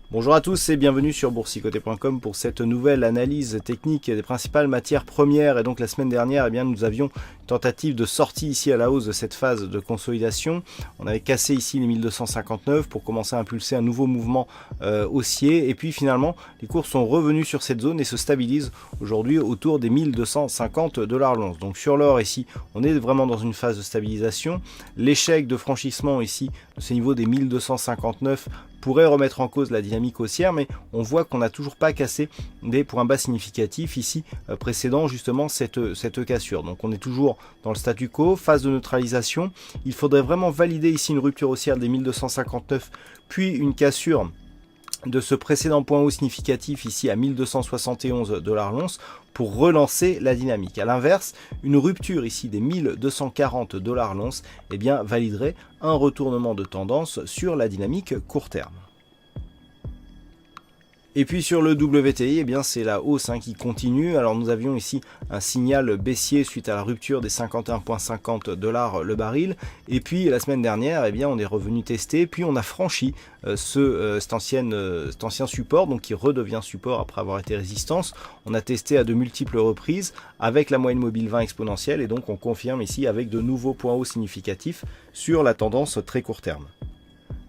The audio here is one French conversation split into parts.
Bonjour à tous et bienvenue sur boursicoté.com pour cette nouvelle analyse technique des principales matières premières. Et donc la semaine dernière, nous avions une tentative de sortie ici à la hausse de cette phase de consolidation. On avait cassé ici les 1259 pour commencer à impulser un nouveau mouvement haussier. Et puis finalement, les cours sont revenus sur cette zone et se stabilisent aujourd'hui autour des 1250 $ l'once. Donc sur l'or ici, on est vraiment dans une phase de stabilisation. L'échec de franchissement ici de ces niveaux des 1259 pourrait remettre en cause la dynamique haussière, mais on voit qu'on n'a toujours pas cassé des points bas significatifs ici précédant justement cette cassure. Donc on est toujours dans le statu quo, phase de neutralisation. Il faudrait vraiment valider ici une rupture haussière des 1259, puis une cassure de ce précédent point haut significatif ici à 1271 $ l'once pour relancer la dynamique. A l'inverse, une rupture ici des 1240 $ l'once validerait un retournement de tendance sur la dynamique court terme. Et puis sur le WTI, c'est la hausse qui continue. Alors nous avions ici un signal baissier suite à la rupture des 51,50 $ le baril. Et puis la semaine dernière, on est revenu tester, puis on a franchi cet ancien support, donc qui redevient support après avoir été résistance. On a testé à de multiples reprises avec la moyenne mobile 20 exponentielle, et donc on confirme ici avec de nouveaux points hauts significatifs sur la tendance très court terme.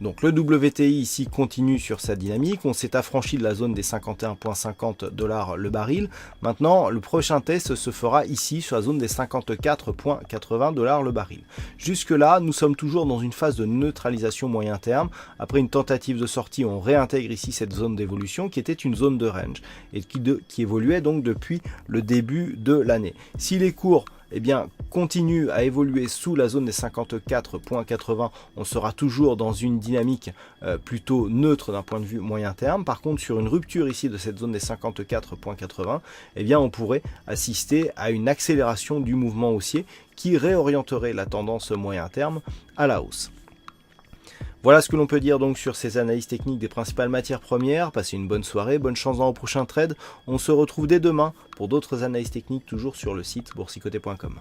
Donc le WTI ici continue sur sa dynamique, on s'est affranchi de la zone des 51,50 $ le baril. Maintenant, le prochain test se fera ici sur la zone des 54,80 $ le baril. Jusque là, nous sommes toujours dans une phase de neutralisation moyen terme. Après une tentative de sortie, on réintègre ici cette zone d'évolution qui était une zone de range et qui évoluait donc depuis le début de l'année. Si les cours continue à évoluer sous la zone des 54,80, on sera toujours dans une dynamique plutôt neutre d'un point de vue moyen terme. Par contre, sur une rupture ici de cette zone des 54,80, on pourrait assister à une accélération du mouvement haussier qui réorienterait la tendance moyen terme à la hausse. Voilà ce que l'on peut dire donc sur ces analyses techniques des principales matières premières. Passez une bonne soirée, bonne chance dans vos prochains trades. On se retrouve dès demain pour d'autres analyses techniques toujours sur le site boursicoté.com.